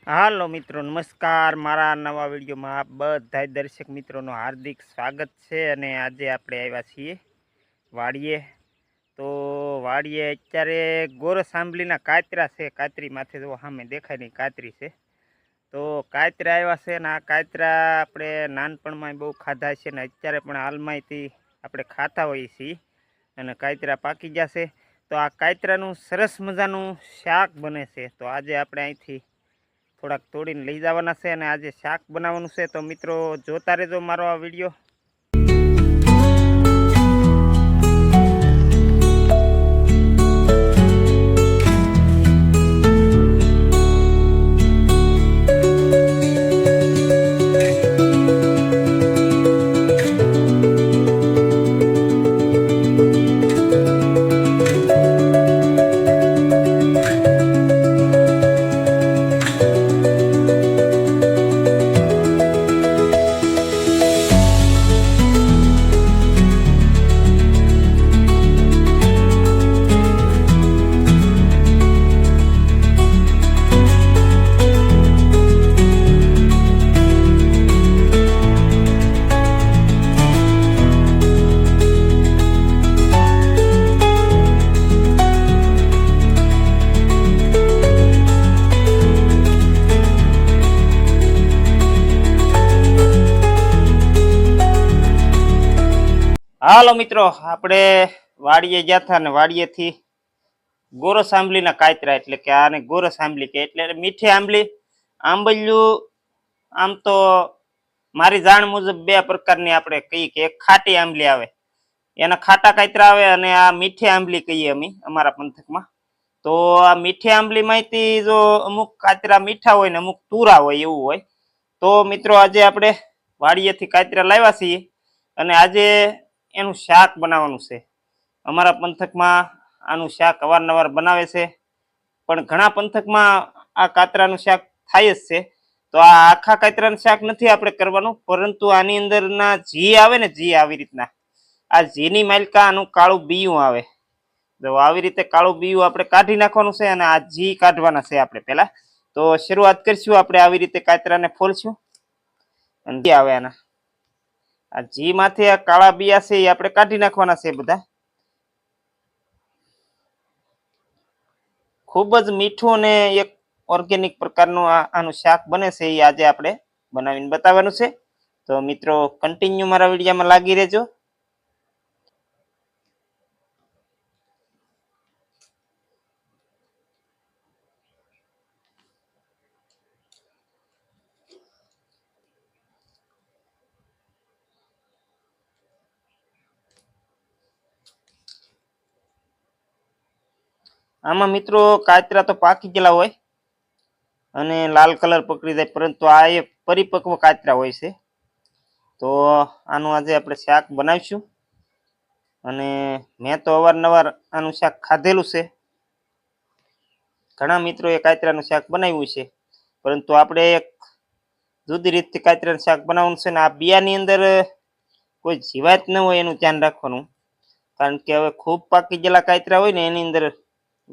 હાલો મિત્રો, નમસ્કાર। મારા નવા વિડીયોમાં આપ બધા દર્શક મિત્રોનું હાર્દિક સ્વાગત છે। અને આજે આપણે આવ્યા છીએ વાડીએ। તો વાડીએ અત્યારે ગોરસ આંબલીના કાતરા છે। કાતરી માથે જો સામે દેખાય નહીં કાતરી છે। તો કાતરા આવ્યા છે ને આ કાતરા આપણે નાનપણમાં બહુ ખાધા છે ને અત્યારે પણ હાલમાંથી આપણે ખાતા હોઈએ છીએ। અને કાતરા પાકી ગયા છે તો આ કાતરાનું સરસ મજાનું શાક બને છે। તો આજે આપણે અહીંથી થોડાક તોડીને લઈ જવાના છે અને આજે શાક બનાવવાનું છે। તો મિત્રો જોતા રહેજો મારો આ વિડીયો। હાલો મિત્રો, આપણે વાડીએ ગયા હતા ને વાડીએથી ગોરસ આંબલીના કાતરા એટલે કે આને ગોરસ આંબલી કે એટલે મીઠી આંબલી આંબલિયું। આમ તો મારી જાણ મુજબ બે પ્રકારની આપણે કહીએ કે એક ખાટી આંબલી આવે એના ખાટા કાતરા આવે અને આ મીઠી આંબલી કહીએ અમે અમારા પંથકમાં। તો આ મીઠી આંબલીમાંથી જો અમુક કાતરા મીઠા હોય ને અમુક તુરા હોય એવું હોય। તો મિત્રો આજે આપણે વાડીએથી કાતરા લાવ્યા છીએ અને આજે એનું શાક બનાવવાનું છે। અમારા પંથકમાં આનું શાક અવારનવાર બનાવે છે પણ ઘણા પંથકમાં આ કાતરાનું શાક થાય જ છે। તો આ આખા કાતરાનું શાક નથી આપણે કરવાનું, પરંતુ આની અંદરના જી આવે ને જી આવી રીતના આ જીની માલિકા આનું કાળું બીયું આવે। તો આવી રીતે કાળું બીયું આપણે કાઢી નાખવાનું છે અને આ જી કાઢવાના છે આપણે પહેલા। તો શરૂઆત કરીશું આપણે આવી રીતે કાતરાને ફોલશું અને જી આવે આના આ જી માંથી આ કાળા બિયા છે એ આપણે કાઢી નાખવાના છે બધા। ખૂબ જ મીઠું અને એક ઓર્ગેનિક પ્રકારનું આનું શાક બને છે એ આજે આપણે બનાવીને બતાવવાનું છે। તો મિત્રો કન્ટિન્યુ મારા વિડીયોમાં લાગી રહેજો। આમાં મિત્રો કાતરા તો પાકી ગયેલા હોય અને લાલ કલર પકડી જાય, પરંતુ આ એ પરિપક્વ કાતરા હોય છે। તો આનું આજે આપણે શાક બનાવીશું અને મેં તો અવારનવાર આનું શાક ખાધેલું છે। ઘણા મિત્રો એ કાતરાનું શાક બનાવ્યું છે, પરંતુ આપણે એક જુદી રીતથી કાતરાનું શાક બનાવવાનું છે ને આ બિયાની અંદર કોઈ જીવાત ન હોય એનું ધ્યાન રાખવાનું, કારણ કે હવે ખૂબ પાકી ગયેલા કાતરા હોય ને એની અંદર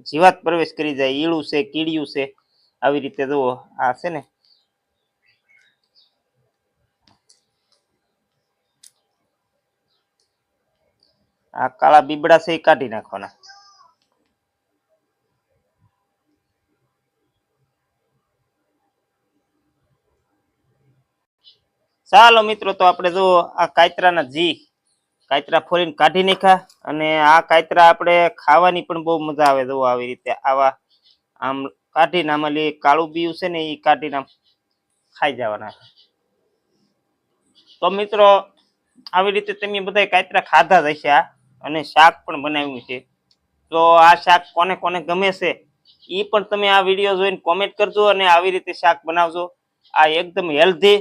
જીવાત પ્રવેશ કરી જાય, ઈળું છે કીડિયું છે આવી રીતે। જુઓ આ છે ને આ કાળા બીબડા છે એ કાઢી નાખવાના। ચાલો મિત્રો, તો આપણે જો આ કાતરાના જી કાતરા ફોરીને કાઢી નાખ્યા અને આ કાતરા આપણે ખાવાની પણ બહુ મજા આવે। જો આવી રીતે આવા આમ કાઢીને આમાં કાળું બીયું છે ને એ કાઢીને આમ ખાઈ જવાના। તો મિત્રો આવી રીતે તમે બધા કાતરા ખાધા જ હશે અને શાક પણ બનાવ્યું છે। તો આ શાક કોને કોને ગમે છે એ પણ તમે આ વિડીયો જોઈને કોમેન્ટ કરજો અને આવી રીતે શાક બનાવજો। આ એકદમ હેલ્ધી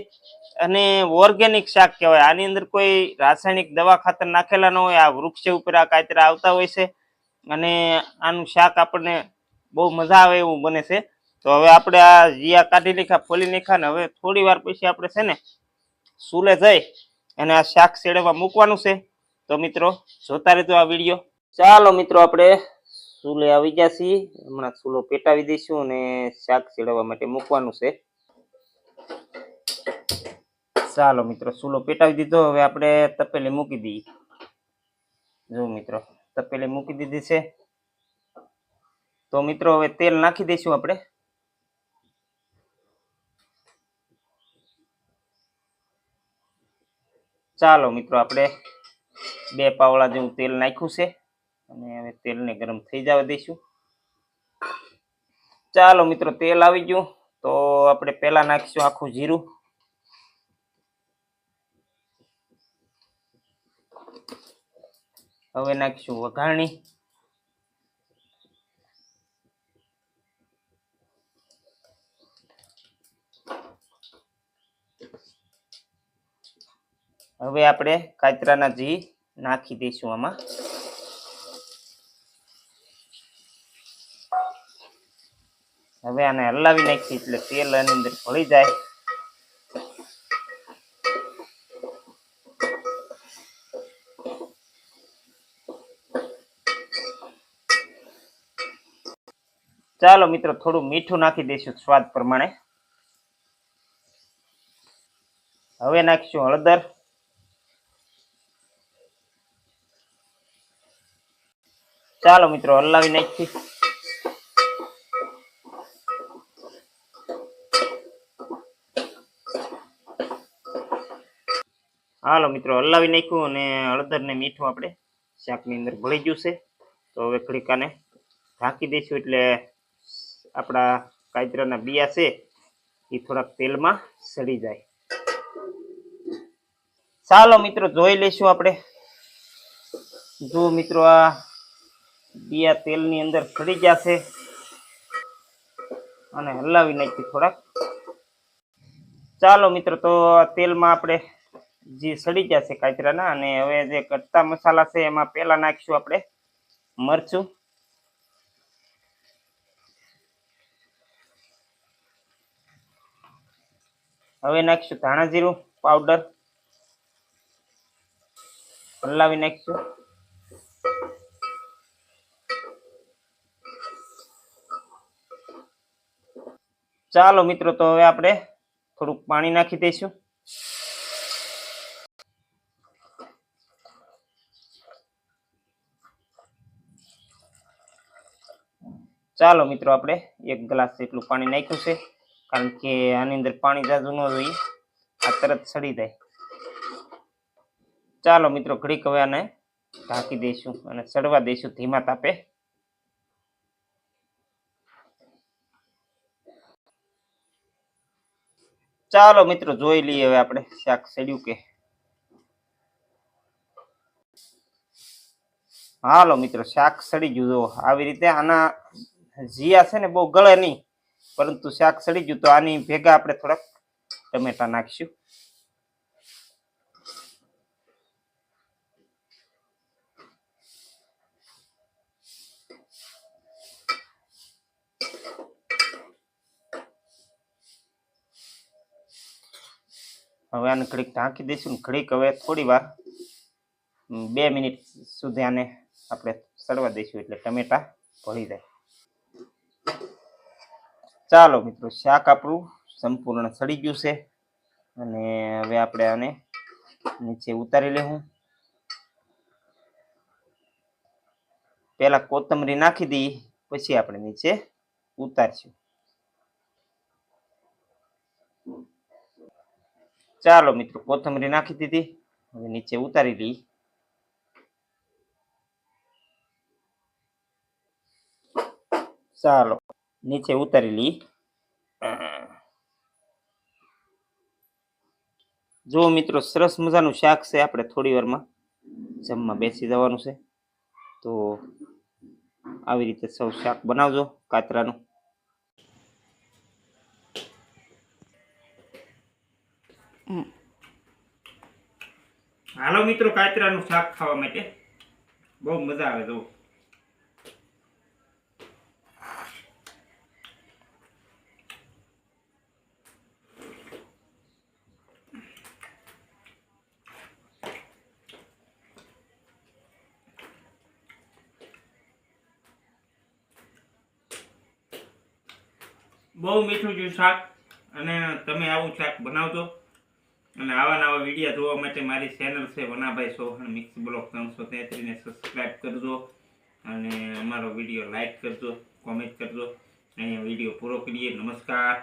અને ઓર્ગેનિક શાક કહેવાય। આની અંદર કોઈ રાસાયણિક દવા ખાતર નાખેલા ન હોય। આ વૃક્ષ ઉપર આ કાતરા આવતા હોય છે અને આનું શાક આપણને બહુ મજા આવે એવું બને છે। તો હવે આપણે આ જીયા કાઢી નાખ્યા, ફોલી નાખ્યા ને હવે થોડી વાર પછી આપણે છે ને સુલે જઈ અને આ શાક શેડવા મૂકવાનું છે। તો મિત્રો જોતા રહેજો આ વિડીયો। ચાલો મિત્રો, આપણે ચૂલે આવી ગયા છીએ. હમણાં ચૂલો પેટાવી દઈશું અને શાક ચડાવવા માટે મૂકવાનું છે. ચાલો મિત્રો, ચૂલો પેટાવી દીધો. હવે આપણે તપેલી મૂકી દઈએ. જો મિત્રો, તપેલી મૂકી દીધી છે. તો મિત્રો હવે તેલ નાખી દઈશું આપણે. ચાલો મિત્રો, આપણે 2 પાવડા જેવું તેલ નાખ્યું છે અને હવે તેલને ગરમ થઈ જવા દઈશું. ચાલો મિત્રો, તેલ આવી ગયું તો આપણે પહેલા નાખીશું આખું જીરું. હવે નાખીશું વઘારણી. હવે આપણે કાતરાના ઘી નાખી દઈશું આમાં. હવે આને હલાવી નાખીએ એટલે તેલ આની અંદર ભળી જાય. ચાલો મિત્રો, થોડું મીઠું નાખી દઈશું સ્વાદ પ્રમાણે. હવે નાખીશું હળદર. ચાલો મિત્રો, હલાવી નાખીએ. હાલો મિત્રો, હલાવી નાખ્યું અને હળદર ને મીઠું આપણે શાકની અંદર ભળી ગયું છે. તો હવે ઘડીક આને ઢાંકી દઈશું એટલે આપણા કાતરાના બિયા છે એ થોડાક તેલમાં સડી જાય. ચાલો મિત્રો, જોઈ લઈશું આપણે. જો મિત્રો, આ બિયા તેલની અંદર સડી ગયા છે અને હલાવી નાખી થોડાક. ચાલો મિત્રો, તો તેલમાં આપણે જે સડી ગયા છે કાતરાના, અને હવે જે કટતા મસાલા છે એમાં પહેલા નાખીશું આપણે મરચું. હવે નાખીશું ધાણા જીરું પાવડર. હલાવી નાખીશું. ચાલો મિત્રો, તો હવે આપણે થોડુંક પાણી નાખી દઈશું. ચાલો મિત્રો, આપણે 1 ગ્લાસ જેટલું પાણી નાખ્યું છે, કારણ કે આની અંદર પાણી જાજુ ન જોઈએ, આ તરત સડી જાય. ચાલો મિત્રો, ઘડીક હવે આને ઢાંકી દઈશું અને સડવા દઈશું ધીમા તાપે. ચાલો મિત્રો, જોઈ લઈએ હવે આપણે શાક સડ્યું કે. હાલો મિત્રો, શાક સડી ગયું. જો આવી રીતે આના જીયા છે ને બહુ ગળે નહીં, પરંતુ શાક સડી ગયું. તો આની ભેગા આપણે થોડાક ટમેટા નાખીશું. હવે આને ઘડીક ઢાંકી દઈશું. ઘડીક હવે થોડી વાર 2 મિનિટ સુધી આને આપણે સડવા દઈશું એટલે ટમેટા ભળી જાય. ચાલો મિત્રો, શાક આપણું સંપૂર્ણ સડી ગયું છે અને હવે આપણે આને નીચે ઉતારી લેવું. પહેલા કોથમરી નાખી દઈએ, પછી આપણે નીચે ઉતારશું. ચાલો મિત્રો, કોથમરી નાખી દીધી. હવે નીચે ઉતારી લઈએ. ચાલો નીચે ઉતારી લઈએ. જો મિત્રો, સરસ મજાનું શાક છે. આપણે થોડી વારમાં જમવા બેસી જવાનું છે. તો આવી રીતે સૌ શાક બનાવજો કાતરાનું. હાલો મિત્રો, કાતરાનું શાક ખાવા માટે બહુ મજા આવે. જો બહુ મીઠું છે શાક અને તમે આવું શાક બનાવજો અને આવા નવા વિડીયો જોવા માટે મારી ચેનલ છે વનાભાઈ ચૌહાણ મિક્સ બ્લોગ 333 ને સબસ્ક્રાઇબ કરજો અને અમારો વિડીયો લાઈક કરજો કોમેન્ટ કરજો અહીંયા વિડીયો પૂરો કરીએ નમસ્કાર